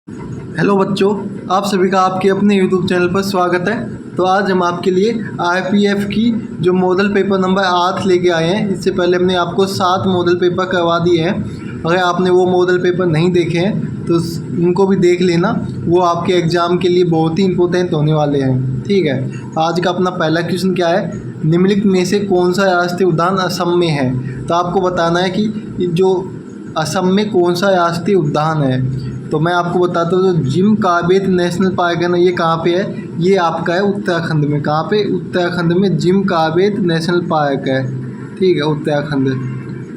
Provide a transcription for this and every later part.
Hello बच्चों, आप सभी का आपके अपने यूट्यूब चैनल पर स्वागत है। तो आज हम आपके लिए आईपीएफ की जो मॉडल पेपर नंबर 8 लेके आए हैं। इससे पहले हमने आपको 7 मॉडल पेपर करवा दिए हैं। अगर आपने वो मॉडल पेपर नहीं देखे हैं तो उनको भी देख लेना, वो आपके एग्ज़ाम के लिए बहुत ही इंपॉर्टेंट होने वाले हैं। ठीक है, आज का अपना पहला क्वेश्चन क्या है, निम्नलिखित में से कौन सा राष्ट्रीय उद्यान असम में है। तो आपको बताना है कि जो असम में कौन सा राष्ट्रीय उद्यान है। तो मैं आपको बताता हूँ, जो जिम कार्बेट नेशनल पार्क है ना, ये कहाँ पे है, ये आपका है उत्तराखंड में। कहाँ पे? उत्तराखंड में जिम कार्बेट नेशनल पार्क है। ठीक है, उत्तराखंड।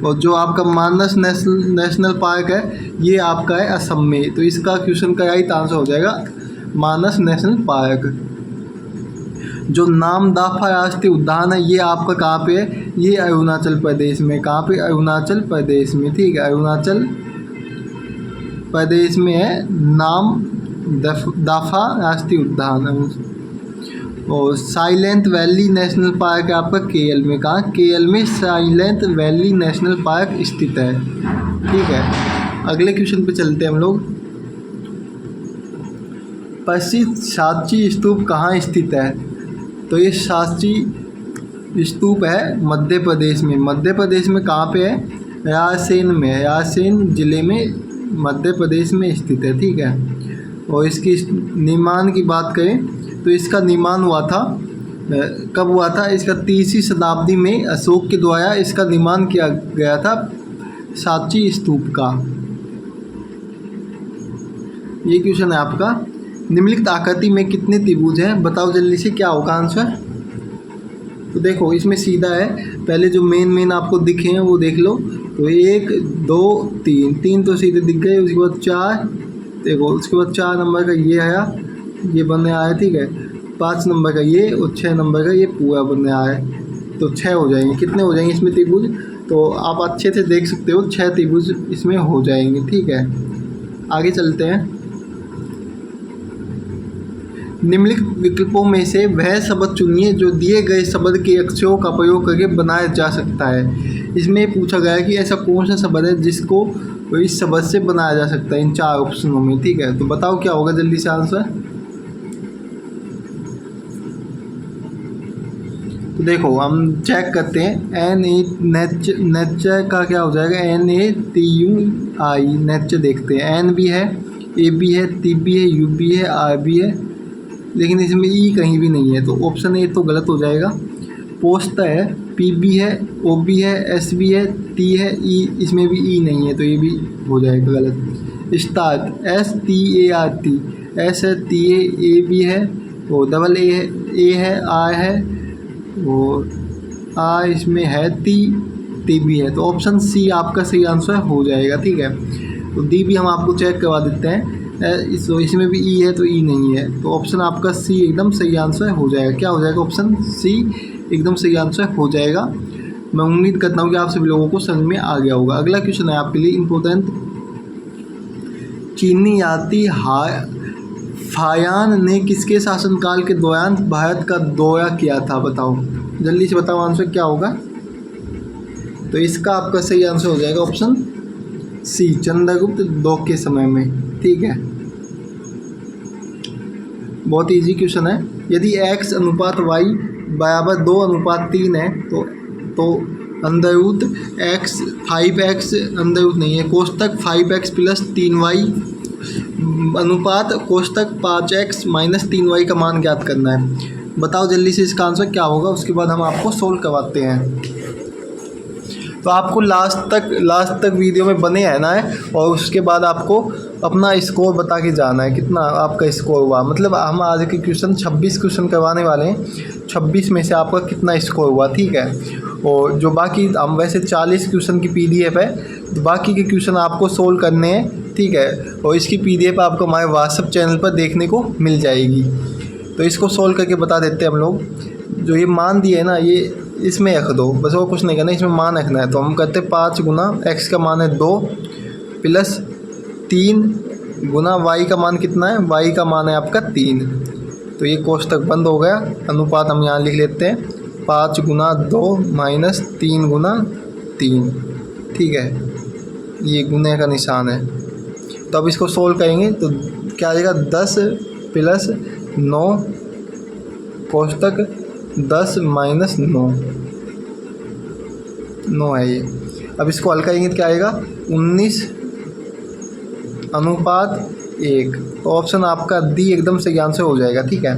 और जो आपका मानस नेशनल पार्क है, ये आपका है असम में। तो इसका क्वेश्चन का राइट आंसर हो जाएगा मानस नेशनल पार्क। जो नामदाफा राष्ट्रीय उद्यान है, ये आपका कहाँ पे है, ये अरुणाचल प्रदेश में। कहाँ पे? अरुणाचल प्रदेश में। ठीक है, अरुणाचल प्रदेश में है नामदफा राष्ट्रीय उद्यान। और साइलेंट वैली नेशनल पार्क है आपका केएल में। कहाँ? केएल में साइलेंट वैली नेशनल पार्क स्थित है। ठीक है, अगले क्वेश्चन पे चलते हैं हम लोग। प्रसिद्ध सांची स्तूप कहाँ स्थित है? तो ये सांची स्तूप है मध्य प्रदेश में। मध्य प्रदेश में कहाँ पे है? रायसेन में है। रायसेन जिले में मध्य प्रदेश में स्थित है। ठीक है, और इसकी निर्माण की बात करें तो इसका निर्माण हुआ था, कब हुआ था? इसका 3वीं शताब्दी में अशोक के द्वारा इसका निर्माण किया गया था, सांची स्तूप का। ये क्वेश्चन है आपका। निम्नलिखित आकृति में कितने त्रिभुज हैं? बताओ जल्दी से, क्या होगा आंसर। तो देखो, इसमें सीधा है, पहले जो मेन आपको दिखे हैं वो देख लो। तो 1 2 3 तो सीधे दिख गए। उसके बाद 4, देखो उसके बाद 4 नंबर का ये आया, ये बनने आया। ठीक है, 5 नंबर का ये और 6 नंबर का ये पूरा बनने आया। तो 6 हो जाएंगे। कितने हो जाएंगे इसमें त्रिभुज? तो आप अच्छे से देख सकते हो, 6 त्रिभुज इसमें हो जाएंगे। ठीक है, आगे चलते हैं। निम्नलिखित विकल्पों में से वह शब्द चुनिए जो दिए गए शब्द के अक्षरों का प्रयोग करके बनाया जा सकता है। इसमें पूछा गया है कि ऐसा कौन सा शब्द है जिसको इस शब्द से बनाया जा सकता है, इन 4 ऑप्शनों में। ठीक है, तो बताओ क्या होगा जल्दी से आंसर। तो देखो, हम चेक करते हैं। नेचर का क्या हो जाएगा? NATUI, नेचर देखते हैं। N भी है, A भी है, T भी है, U भी है, R भी है, लेकिन इसमें E कहीं भी नहीं है। तो ऑप्शन A तो गलत हो जाएगा। पोस्ट है, P भी है, O भी है, S भी है, T है, E, इसमें भी E नहीं है, तो ये भी हो जाएगा गलत। स्टार्ट, START, S है, T है, A भी है, और डबल A है, R है, और R इसमें है, T भी है। तो ऑप्शन C आपका सही आंसर हो जाएगा। ठीक है, तो D भी हम आपको चेक करवा देते हैं। इसमें भी E है, तो E नहीं है। तो ऑप्शन आपका C एकदम सही आंसर हो जाएगा। क्या हो जाएगा? ऑप्शन C एकदम सही आंसर हो जाएगा। मैं उम्मीद करता हूँ कि आप सभी लोगों को समझ में आ गया होगा। अगला क्वेश्चन है आपके लिए इम्पोर्टेंट। चीनी यात्री फायान ने किसके शासनकाल के दौरान भारत का दौरा किया था? बताओ जल्दी से, बताओ आंसर क्या होगा। तो इसका आपका सही आंसर हो जाएगा ऑप्शन C, चंद्रगुप्त द्वितीय के समय में। ठीक है, बहुत इजी क्वेश्चन है। यदि x अनुपात y बराबर 2:3 है तो अंडररूट x 5x अंडररूट नहीं है, कोष्टक 5x प्लस 3y अनुपात कोष्टक 5x माइनस 3y का मान ज्ञात करना है। बताओ जल्दी से इसका आंसर क्या होगा, उसके बाद हम आपको सोल्व करवाते हैं। तो आपको लास्ट तक वीडियो में बने रहना है, और उसके बाद आपको अपना स्कोर बता के जाना है, कितना आपका स्कोर हुआ। मतलब हम आज के क्वेश्चन 26 क्वेश्चन करवाने वाले हैं, 26 में से आपका कितना स्कोर हुआ। ठीक है, और जो बाकी हम वैसे 40 क्वेश्चन की PDF है, तो बाकी के क्वेश्चन आपको सोल्व करने हैं। ठीक है, और इसकी PDF आपको हमारे व्हाट्सएप चैनल पर देखने को मिल जाएगी। तो इसको सोल्व करके बता देते हैं हम लोग। जो ये मान दिए है ना, ये इसमें रख दो, बस और कुछ नहीं करना, इसमें मान रखना है। तो हम करते 5 गुना x का मान है 2 प्लस 3 गुना y का मान कितना है? y का मान है आपका 3। तो ये कोष्टक बंद हो गया। अनुपात हम यहाँ लिख लेते हैं, 5 गुना 2 माइनस 3 गुना 3। ठीक है, ये गुने का निशान है। तो अब इसको सोल्व करेंगे तो क्या आ जाएगा 10 प्लस 9 कोष्टक 10 माइनस 9 है ये। अब इसको हल करेंगे तो क्या आएगा 19:1। तो ऑप्शन आपका डी एकदम सही आंसर हो जाएगा। ठीक है,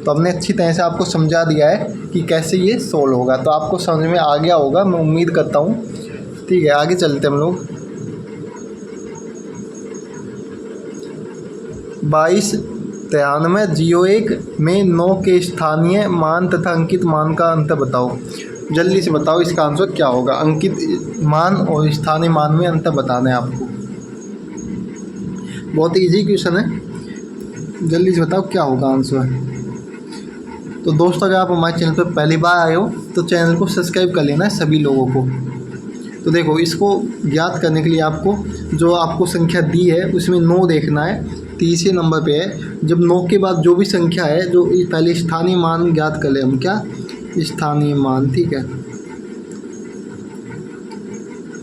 तो हमने अच्छी तरह से आपको समझा दिया है कि कैसे ये सोल्व होगा, तो आपको समझ में आ गया होगा मैं उम्मीद करता हूँ। ठीक है, आगे चलते हैं हम लोग। 229301 में 9 के स्थानीय मान तथा अंकित मान का अंतर बताओ। जल्दी से बताओ इसका आंसर क्या होगा। अंकित मान और स्थानीय मान में अंतर बताना है आपको। बहुत ही इजी क्वेश्चन है, जल्दी से बताओ क्या होगा आंसर। तो दोस्तों अगर आप हमारे चैनल पर पहली बार आए हो तो चैनल को सब्सक्राइब कर लेना है सभी लोगों को। तो देखो, इसको ज्ञात करने के लिए आपको जो आपको संख्या दी है उसमें 9 देखना है, तीसरे नंबर पे है। जब 9 के बाद जो भी संख्या है, जो पहले स्थानीय मान ज्ञात कर ले हम, क्या स्थानीय मान। ठीक है,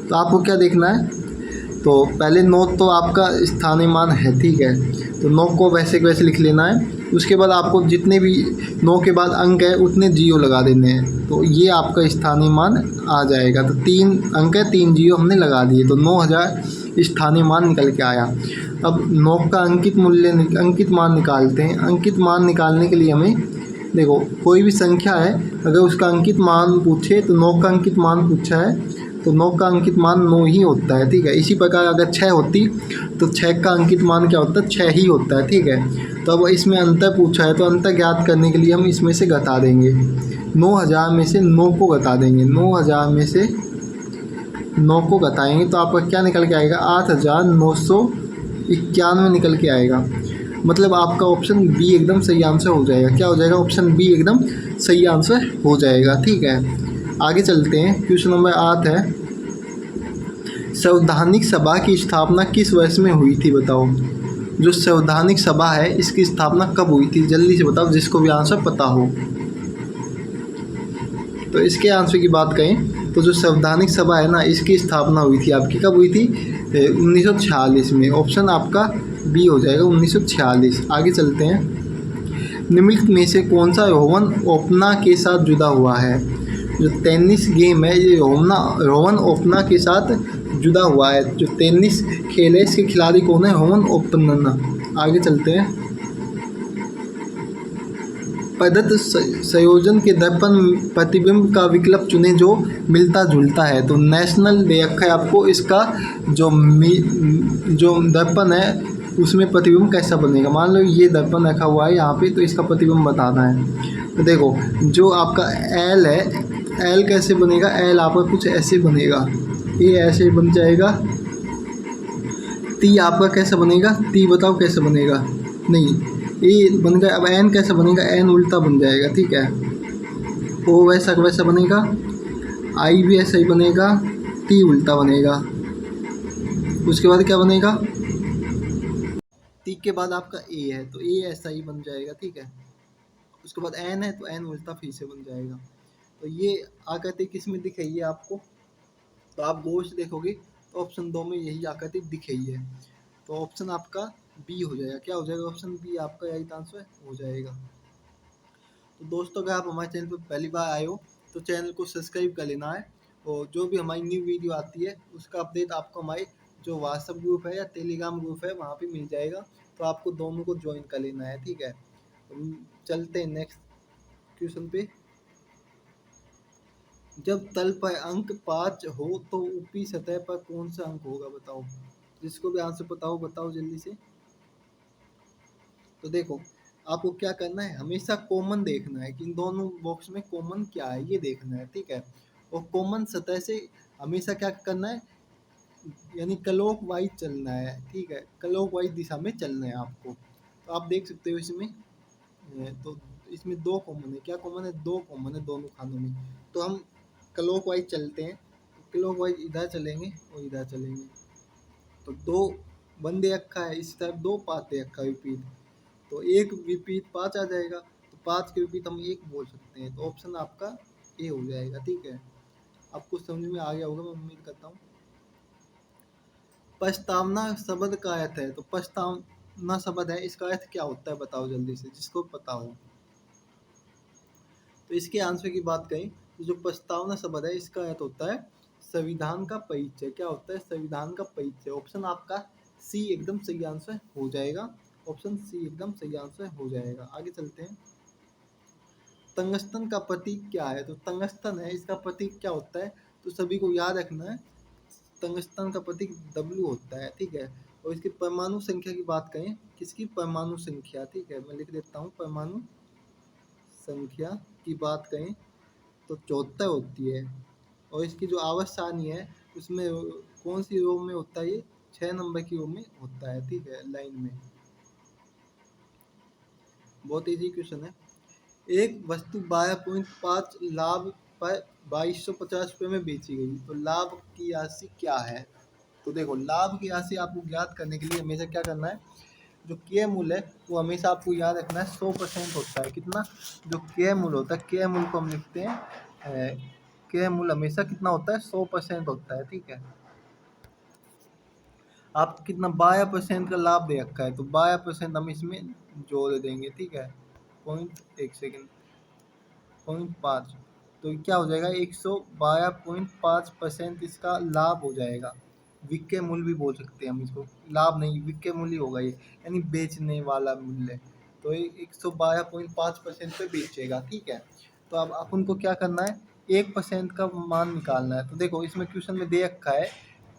तो आपको क्या देखना है, तो पहले 9 तो आपका स्थानीय मान है। ठीक है, तो 9 को वैसे के वैसे लिख लेना है। उसके बाद आपको जितने भी 9 के बाद अंक है उतने जीरो लगा देने हैं, तो ये आपका स्थानीय मान आ जाएगा। तो 3 अंक है, 3 जीरो हमने लगा दिए, तो 9000 स्थानीय मान निकल के आया। अब 9 का अंकित मान निकालते हैं। अंकित मान निकालने के लिए हमें देखो, कोई भी संख्या है अगर उसका अंकित मान पूछे तो 9 का अंकित मान पूछा है तो 9 का अंकित मान 9 ही होता है। ठीक है, इसी प्रकार अगर 6 होती तो 6 का अंकित मान क्या होता है, 6 ही होता है। ठीक है, तो अब इसमें अंतर पूछा है तो अंतर ज्ञात करने के लिए हम इसमें से घटा देंगे। 9000 में से 9 को घटा देंगे, 9000 में से 9 को घटाएंगे तो आपका क्या निकल के आएगा, 8991 निकल के आएगा। मतलब आपका ऑप्शन बी एकदम सही आंसर हो जाएगा। क्या हो जाएगा, ऑप्शन बी एकदम सही आंसर हो जाएगा। ठीक है, आगे चलते हैं। क्वेश्चन नंबर 8 है, संवैधानिक सभा की स्थापना किस वर्ष में हुई थी बताओ। जो संवैधानिक सभा है इसकी स्थापना कब हुई थी, जल्दी से बताओ जिसको भी आंसर पता हो। तो इसके आंसर की बात करें तो जो संवैधानिक सभा है ना, इसकी स्थापना हुई थी आपकी कब हुई थी, 1946 में। ऑप्शन आपका बी हो जाएगा, 1946। आगे चलते हैं। निम्नलिखित में से कौन सा रोहन ओपना के साथ जुड़ा हुआ है। जो टेनिस गेम है ये रोहन ओपना के साथ जुड़ा हुआ है। जो टेनिस खेल है इसके खिलाड़ी कौन है, रोहन ओपन्ना। आगे चलते हैं। प्रदत्त संयोजन के दर्पण प्रतिबिंब का विकल्प चुने जो मिलता जुलता है। तो नेशनल दे रखा है आपको, इसका जो दर्पण है उसमें प्रतिबिंब कैसा बनेगा। मान लो ये दर्पण रखा हुआ है यहाँ पे, तो इसका प्रतिबिंब बताना है। तो देखो, जो आपका एल है, एल कैसे बनेगा, एल आपका कुछ ऐसे बनेगा, ये ऐसे बन जाएगा। टी आपका कैसा बनेगा, टी बताओ कैसे बनेगा, नहीं ये बन गया। अब एन कैसे बनेगा, एन उल्टा बन जाएगा। ठीक है, ओ वैसा वैसा बनेगा, आई भी ऐसा ही बनेगा, टी उल्टा बनेगा। उसके बाद क्या बनेगा, टी के बाद आपका ए है तो ए ऐसा ही बन जाएगा। ठीक है, उसके बाद एन है तो एन उल्टा फिर से बन जाएगा। तो ये आकृति किस में दिख रही है आपको, तो आप गौर से देखोगे तो ऑप्शन 2 में यही आकृति दिख रही है। तो ऑप्शन आपका बी हो जाएगा। क्या हो जाएगा, ऑप्शन बी आपका यही आंसर हो जाएगा। तो दोस्तों अगर आप हमारे चैनल पर पहली बार आए हो तो चैनल को सब्सक्राइब कर लेना है, और जो भी हमारी न्यू वीडियो आती है उसका अपडेट आपको हमारे जो व्हाट्सएप ग्रुप है या टेलीग्राम ग्रुप है वहाँ पे मिल जाएगा। तो आपको दोनों को ज्वाइन कर लेना है। ठीक है, तो चलते हैं नेक्स्ट क्वेश्चन पे। जब तल पर अंक 5 हो तो ऊपरी सतह पर कौन सा अंक होगा बताओ। जिसको भी आंसर पता हो बताओ जल्दी से। तो देखो, आपको क्या करना है, हमेशा कॉमन देखना है कि इन दोनों बॉक्स में कॉमन क्या है ये देखना है। ठीक है, और कॉमन सतह से हमेशा क्या करना है, यानी क्लॉक वाइज चलना है। ठीक है, क्लॉक वाइज दिशा में चलना है आपको। तो आप देख सकते हो इसमें तो इसमें 2 कॉमन है। क्या कॉमन है, 2 कॉमन है दोनों खानों में। तो हम क्लॉक वाइज चलते हैं, क्लॉक वाइज इधर चलेंगे और इधर चलेंगे। तो 2 1 दे रखा है इस तरफ, 2 5 दे रखा है विपरीत, तो एक विपरीत 5 आ जाएगा। तो 5 के विपरीत हम 1 बोल सकते हैं। तो ऑप्शन आपका ए हो जाएगा। ठीक है, आपको समझ में आ गया होगा मैं उम्मीद करता हूँ। प्रस्तावना शब्द का अर्थ है, तो प्रस्तावना शब्द है, इसका अर्थ क्या होता है बताओ जल्दी से, जिसको पता हो। तो इसके आंसर की बात करें तो जो प्रस्तावना शब्द है इसका अर्थ होता है संविधान का परिचय। क्या होता है? संविधान का परिचय। ऑप्शन आपका सी एकदम सही आंसर हो जाएगा। ऑप्शन सी एकदम सही आंसर हो जाएगा। आगे चलते हैं। टंगस्टन का प्रतीक क्या है? तो टंगस्टन है, इसका प्रतीक क्या होता है? तो सभी को याद रखना है, टंगस्टन का प्रतीक W होता है, ठीक है। और इसकी परमाणु संख्या की बात करें, किसकी परमाणु संख्या, ठीक है, मैं लिख देता हूँ, परमाणु संख्या की बात करें तो 74 होती है। और इसकी जो आवर्त सारणी है उसमें कौन सी रो में होता है? ये 6 नंबर की रो में होता है, ठीक है, लाइन में। बहुत इजी क्वेश्चन है। एक वस्तु 12.5 लाभ पर 2250 रुपये में बेची गई, तो लाभ की राशि क्या है? तो देखो, लाभ की राशि आपको ज्ञात करने के लिए हमेशा क्या करना है, जो क्रय मूल्य है वो हमेशा आपको याद रखना है 100% होता है। कितना? जो क्रय मूल्य होता है, क्रय मूल्य को हम लिखते हैं, क्रय मूल्य हमेशा कितना होता है? 100% होता है, ठीक है। आपको कितना 12% का लाभ दे रखा है, तो 12% हम इसमें जोड़ देंगे, ठीक है। पॉइंट, एक सेकेंड, 0.5, तो क्या हो जाएगा? 112.5% इसका लाभ हो जाएगा। विक्रय मूल्य भी बोल सकते हैं हम इसको, लाभ नहीं, विक्रय मूल्य होगा ये, यानी बेचने वाला मूल्य। तो ये 112.5% पे बेचेगा, ठीक है। तो अब अपन को क्या करना है? 1% का मान निकालना है। तो देखो, इसमें क्वेश्चन में दे रखा है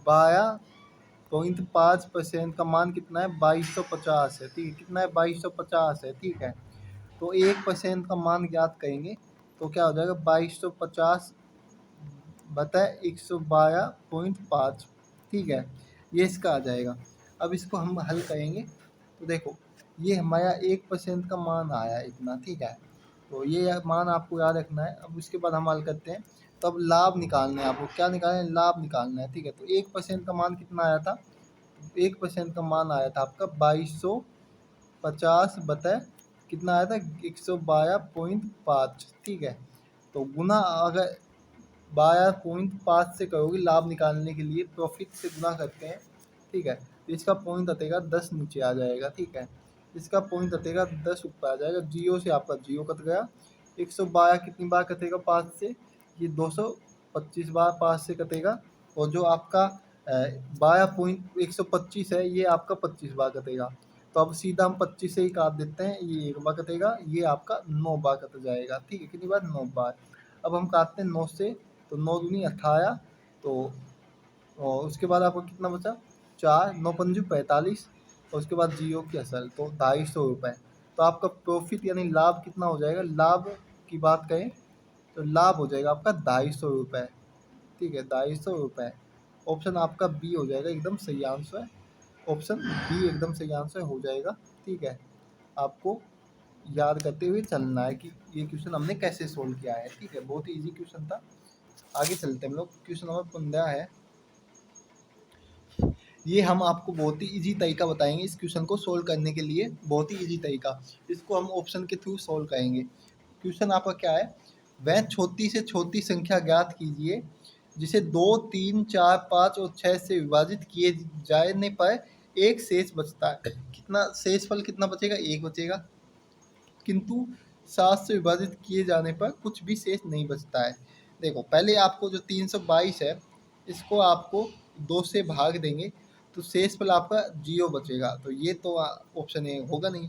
12.5% का मान कितना है? 2250 है, ठीक है। कितना है? 2250 है, ठीक है। तो 1% का मान ज्ञात करेंगे तो क्या हो जाएगा? 2250 बटा 112.5, ठीक है, ये इसका आ जाएगा। अब इसको हम हल करेंगे तो देखो, ये हमारा 1% का मान आया इतना, ठीक है। तो ये मान आपको याद रखना है। अब उसके बाद हम हल करते हैं। तो अब लाभ निकालना है आपको। क्या निकालना है? लाभ निकालना है, ठीक है। तो 1% का मान कितना आया था? 1% का मान आया था आपका 2250 बता कितना आया था? 112.5, ठीक है। तो गुना अगर 12.5 से करोगे लाभ निकालने के लिए, प्रॉफिट से गुना करते हैं, ठीक है। तो इसका पॉइंट अटेगा 10 नीचे आ जाएगा, ठीक है। इसका पॉइंट अटेगा 10 ऊपर आ जाएगा। जीरो से आपका जीरो कट गया। 112 कितनी बार कटेगा 5 से? ये 225 बार 5 से कटेगा। और जो आपका 12.125 है, ये आपका 25 बार कटेगा। तो अब सीधा हम 25 से ही काट देते हैं। ये 1 बार कटेगा, ये आपका 9 बार कट जाएगा, ठीक है। कितनी बार? 9 बार। अब हम काटते हैं 9 से, तो 9 दूनी 18, तो और उसके बाद आपको कितना बचा? 4, 9 पंजू 45, और उसके बाद जियो की असल, तो 250 रुपये। तो आपका प्रॉफिट यानी लाभ कितना हो जाएगा? लाभ की बात करें तो लाभ हो जाएगा आपका 250 रुपये, ठीक है, 250 रुपये। ऑप्शन आपका बी हो जाएगा एकदम सही आंसर। ऑप्शन बी एकदम सही आंसर हो जाएगा, ठीक है। आपको याद करते हुए चलना है कि ये क्वेश्चन हमने कैसे सोल्व किया है, ठीक है। बहुत ही ईजी क्वेश्चन था। आगे चलते हैं हम लोग। क्वेश्चन नंबर 15 है। ये हम आपको बहुत ही इजी तरीका बताएंगे इस क्वेश्चन को सोल्व करने के लिए। बहुत ही इजी तरीका, इसको हम ऑप्शन के थ्रू सोल्व करेंगे। क्वेश्चन आपका क्या है? वह छोटी से छोटी संख्या ज्ञात कीजिए जिसे 2, 3, 4, 5 और 6 से विभाजित किए जाने पर एक शेष बचता है। कितना शेषफल कितना बचेगा? 1 बचेगा। किंतु 7 से विभाजित किए जाने पर कुछ भी शेष नहीं बचता है। देखो, पहले आपको जो 322 है इसको आपको 2 से भाग देंगे तो शेषफल आपका 0 बचेगा। तो ये तो ऑप्शन ए होगा नहीं।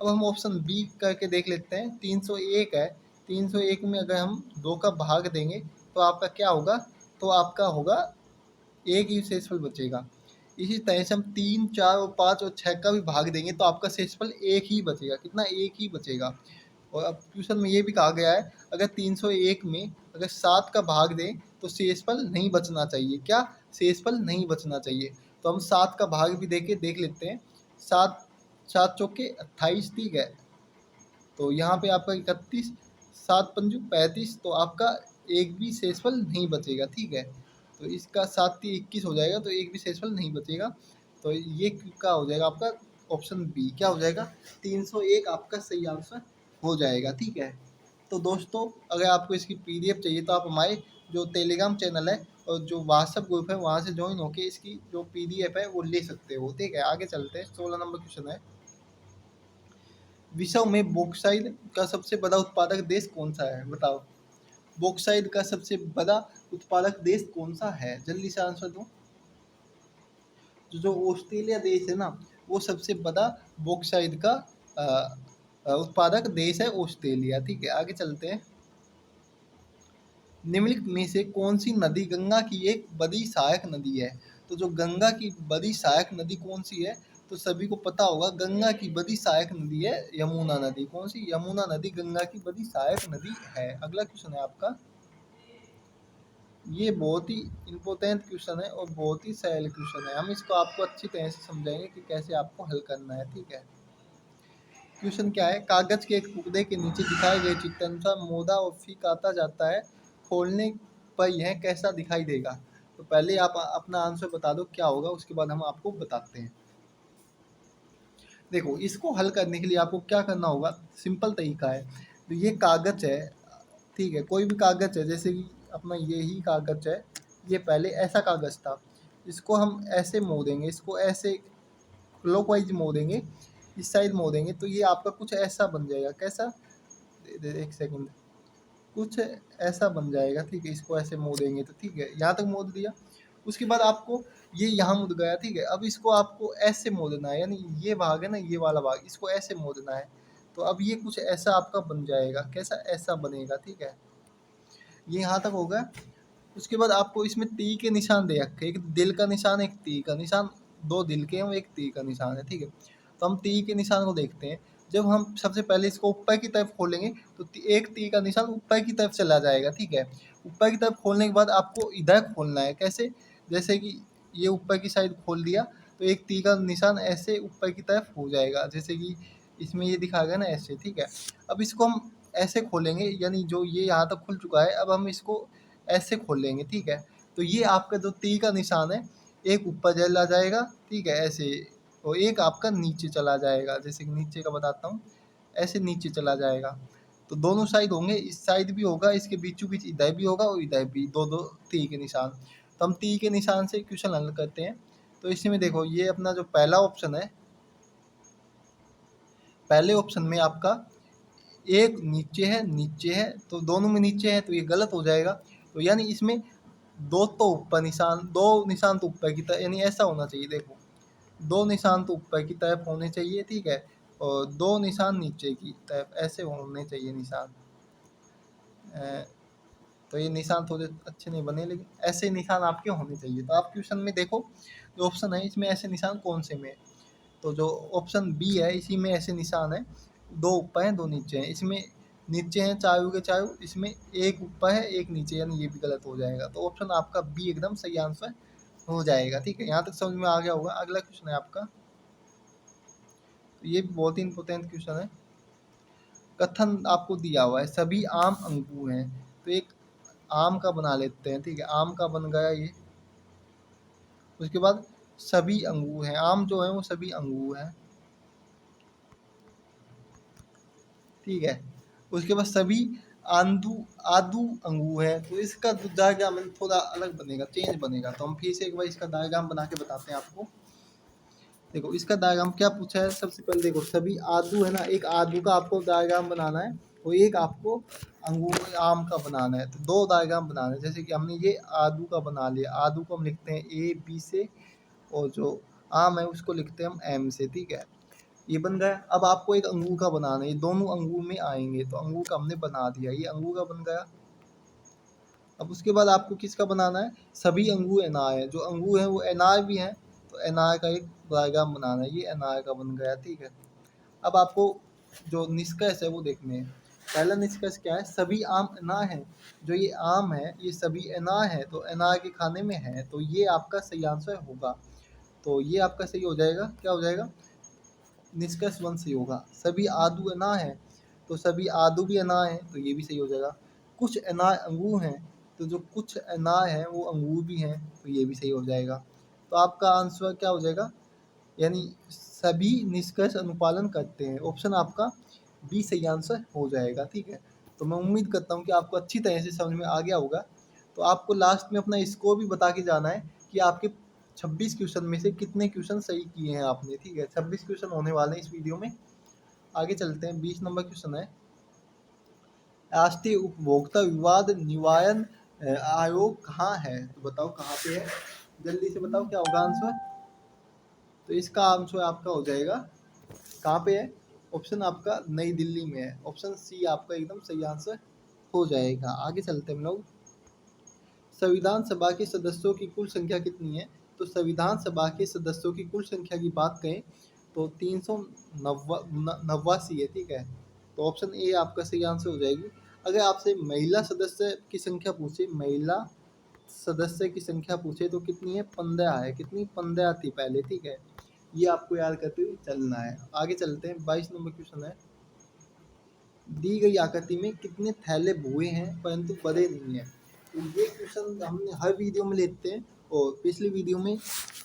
अब हम ऑप्शन बी करके देख लेते हैं। 301 है, 301 में अगर हम 2 का भाग देंगे तो आपका क्या होगा? तो आपका होगा एक ही शेषफल बचेगा। इसी तरह से हम 3, 4 और 5 और 6 का भी भाग देंगे तो आपका शेषफल एक ही बचेगा। कितना? एक ही बचेगा। और अब क्वेश्चन में ये भी कहा गया है अगर 301 में अगर 7 का भाग दें तो शेषफल नहीं बचना चाहिए। क्या? शेषफल नहीं बचना चाहिए। तो हम 7 का भाग भी दे के देख लेते हैं। 7, 7 चौके 28, ठीक है। तो यहाँ पे आपका 31, 7 पंजू 35, तो आपका एक भी शेषफल नहीं बचेगा, ठीक है। तो इसका 7 3 21 हो जाएगा, तो एक भी शेषफल नहीं बचेगा। तो ये क्या हो जाएगा आपका? ऑप्शन बी क्या हो जाएगा? 301 आपका सही आंसर हो जाएगा, ठीक है। तो दोस्तों, अगर आपको इसकी पीडीएफ चाहिए तो आप हमारे जो टेलीग्राम चैनल है और जो व्हाट्सएप ग्रुप है वहाँ से ज्वाइन होके इसकी जो PDF है वो ले सकते हो। ठीक है, आगे चलते हैं। 16 नंबर क्वेश्चन है, विश्व में बॉक्साइट का सबसे बड़ा उत्पादक देश कौन सा है? बताओ, बॉक्साइट का सबसे बड़ा उत्पादक देश कौन सा है? जल्दी से आंसर दो। जो ऑस्ट्रेलिया देश है ना, वो सबसे बड़ा बॉक्साइट का उत्पादक देश है ऑस्ट्रेलिया। ठीक है, आगे चलते हैं। निम्नलिखित में से कौन सी नदी गंगा की एक बड़ी सहायक नदी है? तो जो गंगा की बड़ी सहायक नदी कौन सी है? तो सभी को पता होगा, गंगा की बड़ी सहायक नदी है यमुना नदी। कौन सी? यमुना नदी गंगा की बड़ी सहायक नदी है। अगला क्वेश्चन है आपका, ये बहुत ही इम्पोर्टेंट क्वेश्चन है और बहुत ही सरल क्वेश्चन है। हम इसको आपको अच्छी तरह से समझाएंगे कि कैसे आपको हल करना है। ठीक है, क्वेश्चन क्या है, कागज के एक टुकड़े के नीचे दिखाए गए चित्र अनुसार मोदा और फी काटा जाता है, खोलने पर यह कैसा दिखाई देगा? तो पहले आप अपना आंसर बता दो क्या होगा, उसके बाद हम आपको बताते हैं। देखो, इसको हल करने के लिए आपको क्या करना होगा, सिंपल तरीका है। तो ये कागज है, ठीक है, कोई भी कागज है, जैसे कि अपना यही कागज है, ये पहले ऐसा कागज था, इसको हम ऐसे मोड़ेंगे, इसको ऐसे क्लॉकवाइज मोड़ेंगे, इस साइड मोड़ेंगे, तो ये आपका कुछ ऐसा बन जाएगा। कैसा? एक सेकंड, कुछ ऐसा बन जाएगा। ठीक है, इसको ऐसे मोड़ेंगे तो ठीक है, यहाँ तक मोड़ दिया। उसके बाद आपको ये यहाँ मुड़ गया। ठीक है, अब इसको आपको ऐसे मोड़ना है, यानी ये भाग है ना, ये वाला भाग, इसको ऐसे मोड़ना है। तो अब ये कुछ ऐसा आपका बन जाएगा। कैसा? ऐसा बनेगा। ठीक है, ये यहाँ तक होगा। उसके बाद आपको इसमें ती के निशान दे रखे, एक दिल का निशान, एक ती का निशान, दो दिल के हैं, एक ती का निशान है। ठीक है, तो हम ती के निशान को देखते हैं। जब हम सबसे पहले इसको ऊपर की तरफ खोलेंगे तो एक ती का निशान ऊपर की तरफ चला जाएगा। ठीक है, ऊपर की तरफ खोलने के बाद आपको इधर खोलना है। कैसे? जैसे कि ये ऊपर की साइड खोल दिया तो एक ती का निशान ऐसे ऊपर की तरफ हो जाएगा, जैसे कि इसमें ये दिखा गया ना, ऐसे। ठीक है, अब इसको हम ऐसे खोलेंगे, यानी जो ये यहाँ तक खुल चुका है, अब हम इसको ऐसे खोलेंगे। ठीक है, तो ये आपका जो ती का निशान है, एक ऊपर चला जाएगा। ठीक है, ऐसे, और एक आपका नीचे चला जाएगा। जैसे कि नीचे का बताता हूँ, ऐसे नीचे चला जाएगा। तो दोनों साइड होंगे, इस साइड भी होगा, इसके बीचों बीच इधर भी होगा और इधर भी, दो दो ती के निशान। तो हम ती के निशान से क्वेश्चन हल करते हैं। तो इसमें देखो, ये अपना जो पहला ऑप्शन है, पहले ऑप्शन में आपका एक नीचे है, तो दोनों में नीचे है, तो ये गलत हो जाएगा। तो यानी इसमें दो तो ऊपर निशान, दो निशान तो ऊपर की तरफ, यानी ऐसा होना चाहिए। देखो, दो निशान तो ऊपर की तरफ होने चाहिए। ठीक है, और दो निशान नीचे की तरफ ऐसे होने चाहिए निशान। तो ये निशान थोड़े अच्छे नहीं बने, लेकिन ऐसे निशान आपके होने चाहिए। तो आप क्वेश्चन में देखो, जो ऑप्शन है इसमें ऐसे निशान कौन से में? तो जो ऑप्शन बी है, इसी में ऐसे निशान है, दो ऊपर हैं, दो नीचे हैं। इसमें नीचे हैं चारों के चारों, इसमें एक ऊपर है, एक नीचे, यानी ये भी गलत हो जाएगा। तो ऑप्शन आपका बी एकदम सही आंसर हो जाएगा। ठीक है, यहाँ तक समझ में आ गया होगा। अगला क्वेश्चन है आपका, तो ये भी बहुत ही इंपॉर्टेंट क्वेश्चन है। कथन आपको दिया हुआ है, सभी आम अंगूर हैं। तो एक आम का बना लेते हैं। ठीक है, आम का बन गया ये। उसके बाद सभी अंगूर हैं, आम जो है वो सभी अंगूर हैं। ठीक है, उसके बाद सभी आंदू आदू अंगूर है। तो इसका जो डायग्राम है थोड़ा अलग बनेगा, चेंज बनेगा। तो हम फिर से एक बार इसका डायग्राम बना के बताते हैं आपको। देखो, इसका डायग्राम क्या पूछा है, सबसे पहले देखो, सभी आदू है ना, एक आदू का आपको डायग्राम बनाना है और एक आपको अंगूर आम का बनाना है। तो दो डायग्राम बनाना है। जैसे कि हमने ये आदू का बना लिया, आदू को हम लिखते हैं A B से, और जो आम है उसको लिखते हैं हम M से। ठीक है, ये बन गया। अब आपको एक अंगूर का बनाना है, ये दोनों अंगूर में आएंगे, तो अंगूर का हमने बना दिया, ये अंगूर का बन गया। अब उसके बाद आपको किसका बनाना है, सभी अंगूर अनार है, जो अंगूर है वो अनार भी हैं, तो अनार का एक डायग्राम बनाना है, ये अनार का बन गया। ठीक है, अब आपको जो निष्कर्ष है वो देखने हैं। पहला निष्कर्ष क्या है, सभी आम अनार है। जो ये आम है ये सभी अनार है, तो अनार के खाने में है, तो ये आपका सही आंसर होगा। तो ये आपका सही हो जाएगा। क्या हो जाएगा? निष्कर्ष 1 सही होगा। सभी आदू अनार है, तो सभी आदू भी अनार है, तो ये भी सही हो जाएगा। कुछ अनार अंगूर हैं, तो जो कुछ अनार हैं वो अंगूर भी हैं, तो ये भी सही हो जाएगा। तो आपका आंसर क्या हो जाएगा, यानी सभी निष्कर्ष अनुपालन करते हैं। ऑप्शन आपका बी सही आंसर हो जाएगा। ठीक है, तो मैं उम्मीद करता हूँ कि आपको अच्छी तरह से समझ में आ गया होगा। तो आपको लास्ट में अपना स्कोर भी बता के जाना है कि आपके 26 क्वेश्चन में से कितने क्वेश्चन सही किए हैं आपने, ठीक है। 26 क्वेश्चन होने वाले हैं इस वीडियो में। आगे चलते हैं। 20 नंबर क्वेश्चन है, राष्ट्रीय उपभोक्ता विवाद निवारण आयोग कहाँ है? तो बताओ कहाँ पे है, जल्दी से बताओ क्या होगा आंसर। तो इसका आंसर आपका हो जाएगा, कहाँ पे है? ऑप्शन आपका नई दिल्ली में है। ऑप्शन सी आपका एकदम सही आंसर हो जाएगा। आगे चलते हैं हम लोग। संविधान सभा के सदस्यों की कुल संख्या कितनी है? तो संविधान सभा के सदस्यों की कुल संख्या की बात करें तो 389 है, ठीक है। तो ऑप्शन ए आपका सही आंसर हो जाएगी। अगर आपसे महिला सदस्य की संख्या पूछे, महिला सदस्य की संख्या पूछे तो कितनी है? 15 है। कितनी? 15 थी पहले, ठीक है। ये आपको याद करते हुए चलना है। आगे चलते हैं। 22 नंबर क्वेश्चन है, दी गई आकृति में कितने थैले भुए हैं परंतु बड़े नहीं है? तो ये क्वेश्चन हमने हर वीडियो में लेते हैं, और पिछली वीडियो में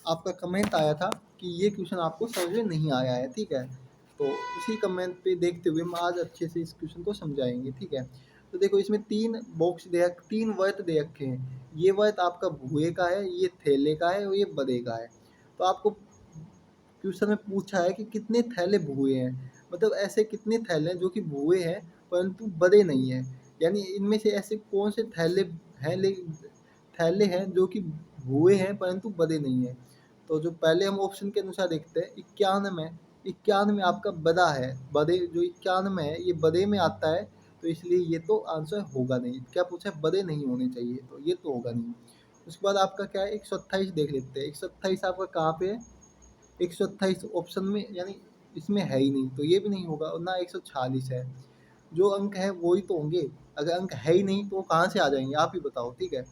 आपका कमेंट आया था कि ये क्वेश्चन आपको समझ में नहीं आया है, ठीक है। तो उसी कमेंट पे देखते हुए हम आज अच्छे से इस क्वेश्चन को समझाएंगे, ठीक है। तो देखो इसमें 3 बॉक्स तीन वर्त दे रखे हैं। ये वर्त आपका भुए का है, ये थैले का है और ये बड़े का है। तो आपको क्वेश्चन में पूछा है कि कितने थैले भुए हैं, मतलब ऐसे कितने थैले हैं जो कि भुए हैं परंतु बड़े नहीं हैं, यानी इनमें से ऐसे कौन से थैले हैं थैले हैं जो कि भुए हैं परंतु बड़े नहीं हैं। तो जो पहले हम ऑप्शन के अनुसार देखते हैं, 51 में आपका बड़ा है, बड़े जो 51 में है ये बड़े में आता है, तो इसलिए ये तो आंसर होगा नहीं। क्या पूछा है? बड़े नहीं होने चाहिए, तो ये तो होगा नहीं। उसके बाद आपका क्या है? 128 देख लेते हैं। 128 आपका कहाँ पे है? 128 ऑप्शन में, यानी इसमें है ही नहीं, तो ये भी नहीं होगा, और ना 146 है। जो अंक है वो ही तो होंगे। अगर अंक है ही नहीं तो कहाँ से आ जाएंगे, आप ही बताओ, ठीक है।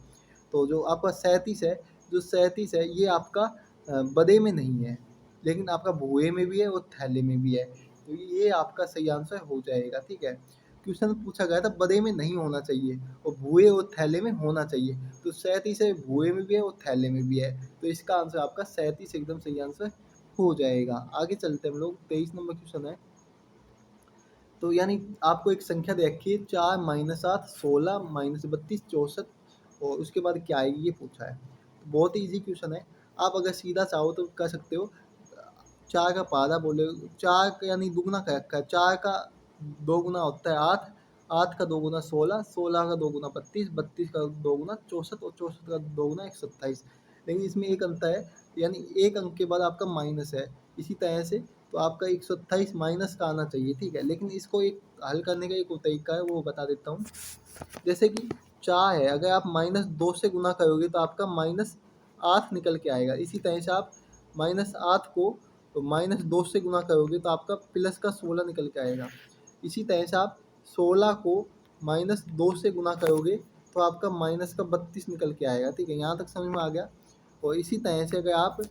तो जो आपका 37 है, जो 37 है ये आपका बड़े में नहीं है, लेकिन आपका भुए में भी है और थैले में भी है, तो ये आपका सही आंसर हो जाएगा, ठीक है। क्वेश्चन पूछा गया था बड़े में नहीं होना चाहिए और भुए और थैले में होना चाहिए, तो 37 है, भुए में भी है और थैले में भी है, तो इसका आंसर आपका 37 एकदम सही आंसर हो जाएगा। आगे चलते हैं हम लोग। 23 नंबर क्वेश्चन है, तो यानी आपको एक संख्या दे रखी है 4 माइनस 8 16 माइनस 32 64, और उसके बाद क्या आएगी ये पूछा है। तो बहुत ही ईजी क्वेश्चन है, आप अगर सीधा चाहो तो कर सकते हो। 4 का पारा बोले, 4 का यानी दुगुना कर रखा है, 4 का 2 गुना होता है 8, 8 का 2 गुना 16, 16 का 2 गुना 32, 32 का 2 गुना 64 और 64 का 2 गुना 127। लेकिन इसमें एक अंतर है, यानी एक अंक के बाद आपका माइनस है, इसी तरह से तो आपका 127 माइनस का आना चाहिए, ठीक है। लेकिन इसको एक हल करने का एक तरीका है, वो बता देता हूँ। जैसे कि 4 है, अगर आप -2 से गुना करोगे तो आपका -8 निकल के आएगा। इसी तरह से आप -8 को -2 से गुना करोगे तो आपका प्लस का 16 निकल के आएगा। इसी तरह से आप 16 को -2 से गुना करोगे तो आपका माइनस का 32 निकल के आएगा, ठीक है। यहाँ तक समझ में आ गया। और इसी तरह से अगर आप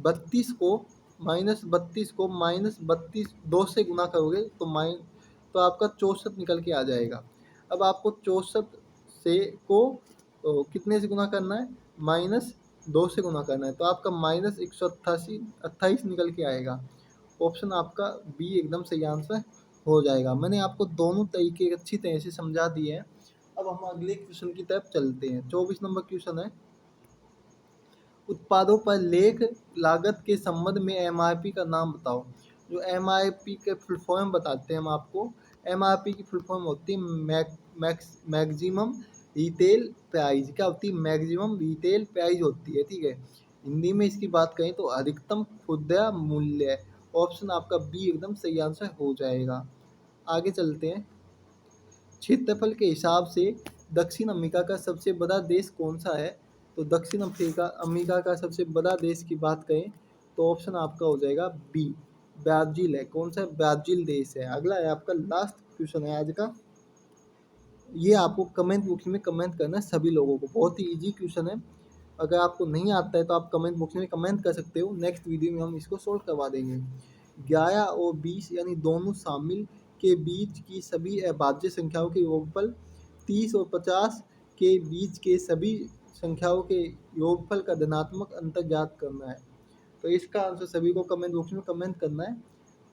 32 को -32 2 से गुना करोगे तो आपका 64 निकल के आ जाएगा। अब आपको 64 से को कितने से गुना करना है? -2 से गुना करना है, तो आपका -188 निकल के आएगा। ऑप्शन आपका बी एकदम सही आंसर हो जाएगा। मैंने आपको दोनों तरीके अच्छी तरह से समझा दिए हैं। अब हम अगले क्वेश्चन की तरफ चलते हैं। 24 नंबर क्वेश्चन है, उत्पादों पर लेख लागत के संबंध में एमआरपी का नाम बताओ। जो एमआरपी के फुल फॉर्म बताते हैं हम आपको। एमआरपी की फुल फॉर्म होती है मैक्सिमम रिटेल प्राइस। क्या होती है? मैक्सिमम रिटेल प्राइस होती है, ठीक है। हिंदी में इसकी बात करें तो अधिकतम खुदरा मूल्य। ऑप्शन आपका बी एकदम सही आंसर हो जाएगा। आगे चलते हैं। क्षेत्रफल के हिसाब से दक्षिण अमेरिका का सबसे बड़ा देश कौन सा है? तो दक्षिण अमेरिका का सबसे बड़ा देश की बात करें तो ऑप्शन आपका हो जाएगा बी, ब्राज़ील है। कौन सा? ब्राज़ील देश है। अगला है आपका लास्ट क्वेश्चन है आज का। ये आपको कमेंट बॉक्स में कमेंट करना है सभी लोगों को, बहुत ही इजी क्वेश्चन है। अगर आपको नहीं आता है तो आप कमेंट बॉक्स में कमेंट कर सकते हो, नेक्स्ट वीडियो में हम इसको सॉल्व करवा देंगे। 11 और 20 यानी दोनों शामिल के बीच की सभी अभाज्य संख्याओं के योगफल, 30 और 50 के बीच के सभी संख्याओं के योगफल का धनात्मक अंतर ज्ञात करना है। तो इसका आंसर सभी को कमेंट बॉक्स में कमेंट करना है।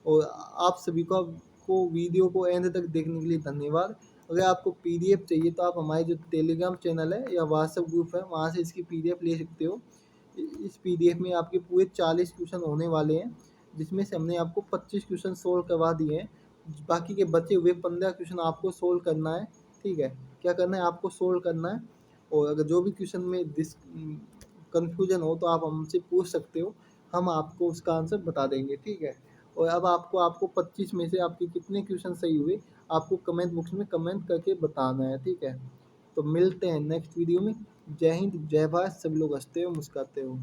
और आप सभी को वीडियो को एंड तक देखने के लिए धन्यवाद। अगर आपको पीडीएफ चाहिए तो आप हमारे जो टेलीग्राम चैनल है या व्हाट्सएप ग्रुप है वहाँ से इसकी पीडीएफ ले सकते हो। इस पीडीएफ में आपके पूरे 40 क्वेश्चन होने वाले हैं, जिसमें से हमने आपको 25 क्वेश्चन सोल्व करवा दिए हैं। बाकी के बचे हुए 15 क्वेश्चन आपको सोल्व करना है। ठीक है, क्या करना है, आपको सोल्व करना है। और अगर जो भी क्वेश्चन में कन्फ्यूजन हो तो आप हमसे पूछ सकते हो, हम आपको उसका आंसर बता देंगे। ठीक है, और अब आपको 25 में से आपके कितने क्वेश्चन सही हुए आपको कमेंट बॉक्स में कमेंट करके बताना है। ठीक है, तो मिलते हैं नेक्स्ट वीडियो में। जय हिंद, जय भारत, सभी लोग हंसते हो मुस्कुराते हो।